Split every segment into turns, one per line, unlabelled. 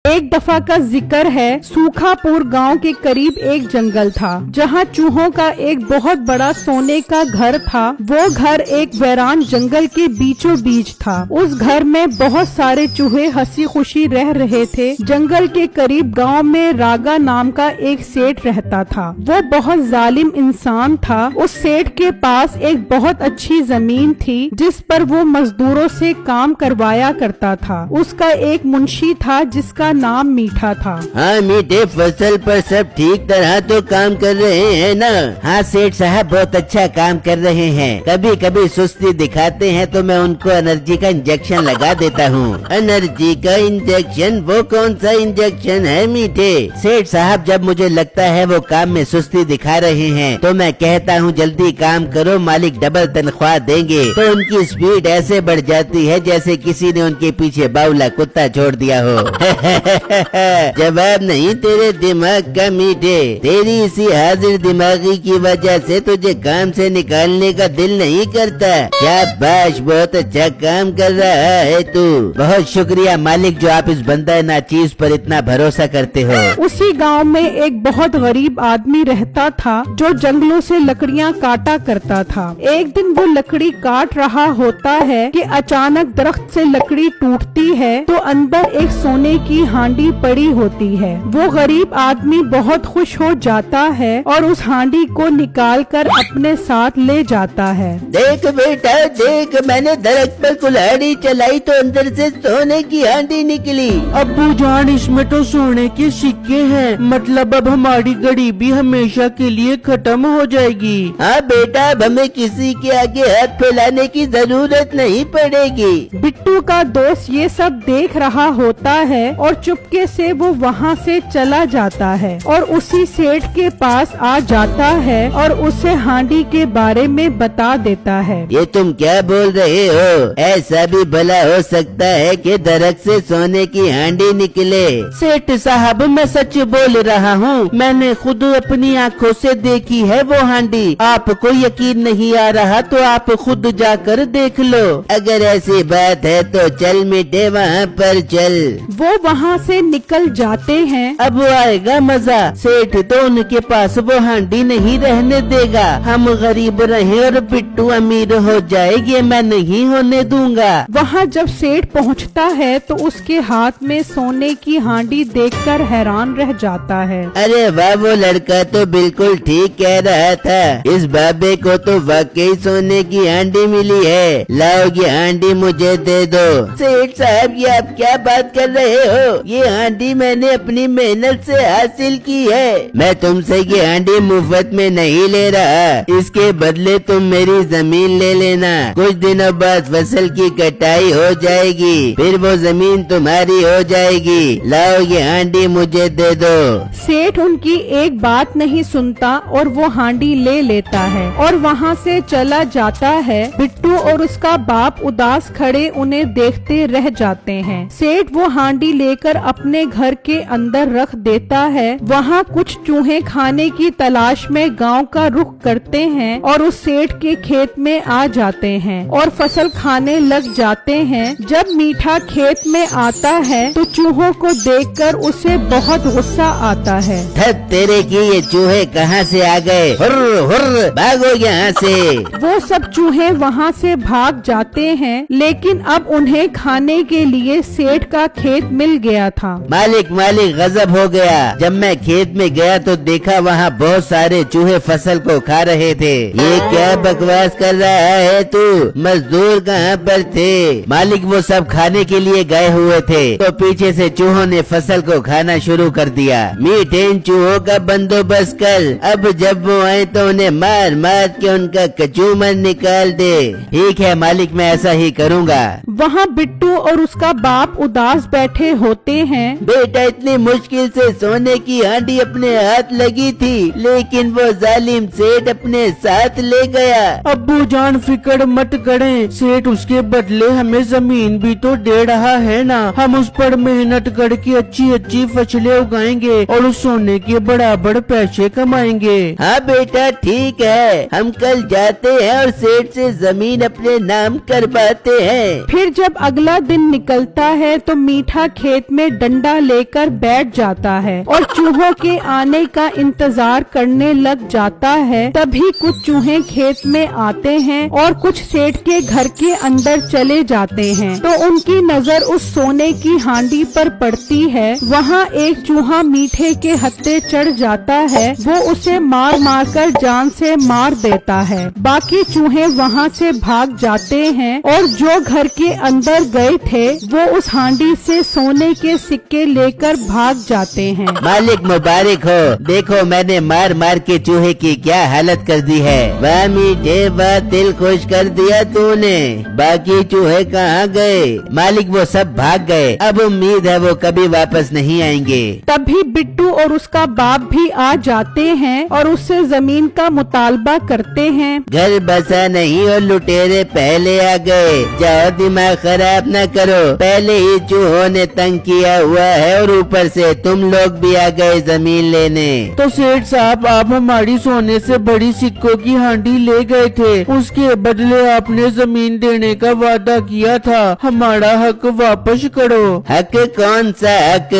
एक दफा का जिक्र है, सूखापुर गांव के करीब एक जंगल था जहां चूहों का एक बहुत बड़ा सोने का घर था। वो घर एक वीरान जंगल के बीचों बीच था। उस घर में बहुत सारे चूहे हंसी खुशी रह रहे थे। जंगल के करीब गांव में रागा नाम का एक सेठ रहता था। वो बहुत जालिम इंसान था। उस सेठ के पास एक बहुत अच्छी जमीन थी जिस पर वो मजदूरों से काम करवाया करता था। उसका एक मुंशी था जिसका नाम मीठा था।
हाँ मीठे, फसल पर सब ठीक तरह तो काम कर रहे हैं ना? हाँ सेठ साहब, बहुत अच्छा काम कर रहे हैं। कभी कभी सुस्ती दिखाते हैं तो मैं उनको एनर्जी का इंजेक्शन लगा देता हूँ। एनर्जी का इंजेक्शन? वो कौन सा इंजेक्शन है मीठे? सेठ साहब, जब मुझे लगता है वो काम में सुस्ती दिखा रहे हैं तो मैं कहता हूँ जल्दी काम करो, मालिक डबल तनख्वाह देंगे। तो उनकी स्पीड ऐसे बढ़ जाती है जैसे किसी ने उनके पीछे बाउला कुत्ता छोड़ दिया हो। जवाब नहीं तेरे दिमाग का मीठे। तेरी इसी हाजिर दिमागी की वजह से तुझे काम से निकालने का दिल नहीं करता। क्या बाश, बहुत अच्छा काम कर रहा है तू। बहुत शुक्रिया मालिक जो आप इस बंदा नाचीज पर इतना भरोसा करते हो।
उसी गांव में एक बहुत गरीब आदमी रहता था जो जंगलों से लकड़ियां काटा करता था। एक दिन वो लकड़ी काट रहा होता है कि अचानक दरख्त से लकड़ी टूटती है तो अंदर एक सोने की हांडी पड़ी होती है। वो गरीब आदमी बहुत खुश हो जाता है और उस हांडी को निकालकर अपने साथ ले जाता है।
देख बेटा देख, मैंने दरख्त पर कुल्हाड़ी चलाई तो अंदर से सोने की हांडी निकली।
अब्बू जान, इसमें तो सोने के सिक्के हैं, मतलब अब हमारी गरीबी हमेशा के लिए खत्म हो जाएगी।
हाँ बेटा, अब हमें किसी के आगे हाथ फैलाने की जरूरत नहीं पड़ेगी।
बिट्टू का दोस्त ये सब देख रहा होता है और चुपके से वो वहाँ से चला जाता है और उसी सेठ के पास आ जाता है और उसे हांडी के बारे में बता देता है।
ये तुम क्या बोल रहे हो? ऐसा भी भला हो सकता है कि दरख्त से सोने की हांडी निकले?
सेठ साहब, मैं सच बोल रहा हूँ, मैंने खुद अपनी आँखों से देखी है वो हांडी। आपको यकीन नहीं आ रहा तो आप खुद जाकर देख लो।
अगर ऐसी बात है तो चल मीठे, वहाँ पर चल।
वो वहाँ से निकल जाते हैं।
अब आएगा मजा। सेठ तो उनके पास वो हांडी नहीं रहने देगा। हम गरीब रहे और बिट्टू अमीर हो जाएगी, मैं नहीं होने दूंगा।
वहाँ जब सेठ पहुँचता है तो उसके हाथ में सोने की हांडी देखकर हैरान रह जाता है।
अरे वाह, वो लड़का तो बिल्कुल ठीक कह रहा था। इस बाबे को तो वाकई सोने की हांडी मिली है। लाओ ये हांडी मुझे दे दो। सेठ साहब, ये आप क्या बात कर रहे हो? ये हांडी मैंने अपनी मेहनत से हासिल की है। मैं तुमसे ये हांडी मुफ्त में नहीं ले रहा। इसके बदले तुम मेरी जमीन ले लेना। कुछ दिनों बाद फसल की कटाई हो जाएगी, फिर वो जमीन तुम्हारी हो जाएगी। लाओ ये हांडी मुझे दे दो।
सेठ उनकी एक बात नहीं सुनता और वो हांडी ले लेता है और वहाँ से चला जाता है। बिट्टू और उसका बाप उदास खड़े उन्हें देखते रह जाते हैं। सेठ वो हांडी लेकर अपने घर के अंदर रख देता है। वहाँ कुछ चूहे खाने की तलाश में गांव का रुख करते हैं और उस सेठ के खेत में आ जाते हैं और फसल खाने लग जाते हैं। जब मीठा खेत में आता है तो चूहों को देखकर उसे बहुत गुस्सा आता है।
धत तेरे की, ये चूहे कहाँ से आ गए? हुर्र हुर्र, भागो यहाँ से।
वो सब चूहे वहाँ से भाग जाते हैं, लेकिन अब उन्हें खाने के लिए सेठ का खेत मिल गया था।
मालिक मालिक, गजब हो गया। जब मैं खेत में गया तो देखा वहाँ बहुत सारे चूहे फसल को खा रहे थे। ये क्या बकवास कर रहा है तू? मजदूर कहाँ पर थे? मालिक, वो सब खाने के लिए गए हुए थे तो पीछे से चूहों ने फसल को खाना शुरू कर दिया। मीठे, इन चूहों का बंदोबस्त कर। अब जब वो आए तो उन्हें मार मार के उनका कचूमर निकाल दे। ठीक है मालिक, मैं ऐसा ही करूँगा।
वहाँ बिट्टू और उसका बाप उदास बैठे होते हैं।
बेटा, इतनी मुश्किल से सोने की हांडी अपने हाथ लगी थी, लेकिन वो जालिम सेठ अपने साथ ले गया।
अब्बू जान, फिक्र मत करें, सेठ उसके बदले हमें जमीन भी तो दे रहा है ना। हम उस पर मेहनत करके अच्छी अच्छी फसलें उगाएंगे और उस सोने के बराबर पैसे कमाएंगे।
हाँ बेटा ठीक है, हम कल जाते हैं और सेठ से जमीन अपने नाम करवाते हैं।
फिर जब अगला दिन निकलता है तो मीठा खेत में डंडा लेकर बैठ जाता है और चूहों के आने का इंतजार करने लग जाता है। तभी कुछ चूहे खेत में आते हैं और कुछ सेठ के घर के अंदर चले जाते हैं। तो उनकी नजर उस सोने की हांडी पर पड़ती है। वहाँ एक चूहा मीठे के हत्थे चढ़ जाता है। वो उसे मार मार कर जान से मार देता है। बाकी चूहे वहाँ से भाग जाते हैं और जो घर के अंदर गए थे वो उस हांडी से सोने के सिक्के लेकर भाग जाते हैं।
मालिक मुबारक हो, देखो मैंने मार मार के चूहे की क्या हालत कर दी है। वाह मीठे, वाह दिल खुश कर दिया तूने। बाकी चूहे कहाँ गए? मालिक वो सब भाग गए, अब उम्मीद है वो कभी वापस नहीं आएंगे।
तभी बिट्टू और उसका बाप भी आ जाते हैं और उससे जमीन का मुतालबा करते हैं।
घर बसा नहीं और लुटेरे पहले आ गए। जाओ, दिमाग खराब न करो, पहले ही चूहों ने तंग किया हुआ है और ऊपर से तुम लोग भी आ गए जमीन लेने।
तो सेठ साहब, आप हमारी सोने से बड़ी सिक्कों की हांडी ले गए थे, उसके बदले आपने जमीन देने का वादा किया था। हमारा हक वापस करो।
हक? कौन सा हक?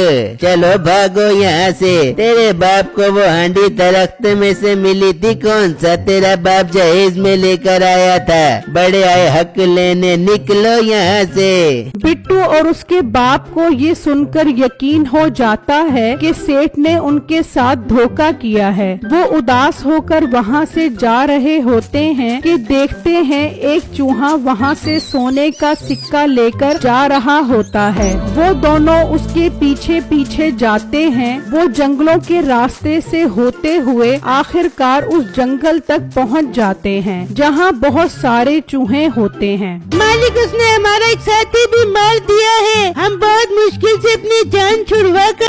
चलो भागो यहाँ से। तेरे बाप को वो हांडी दरख्त में से मिली थी, कौन सा तेरा बाप जहेज में लेकर आया था। बड़े आए हक लेने, निकलो यहाँ से।
बिट्टू और उसके बाप को ये सुनकर यकीन हो जाता है कि सेठ ने उनके साथ धोखा किया है। वो उदास होकर वहाँ से जा रहे होते हैं कि देखते हैं एक चूहा वहाँ से सोने का सिक्का लेकर जा रहा होता है। वो दोनों उसके पीछे पीछे जाते हैं। वो जंगलों के रास्ते से होते हुए आखिरकार उस जंगल तक पहुँच जाते हैं जहाँ बहुत सारे चूहे होते हैं।
मालिक, उसने हमारा एक साथी भी मार दिया है। हम बहुत मुश्किल से अपनी जान छुड़वा कर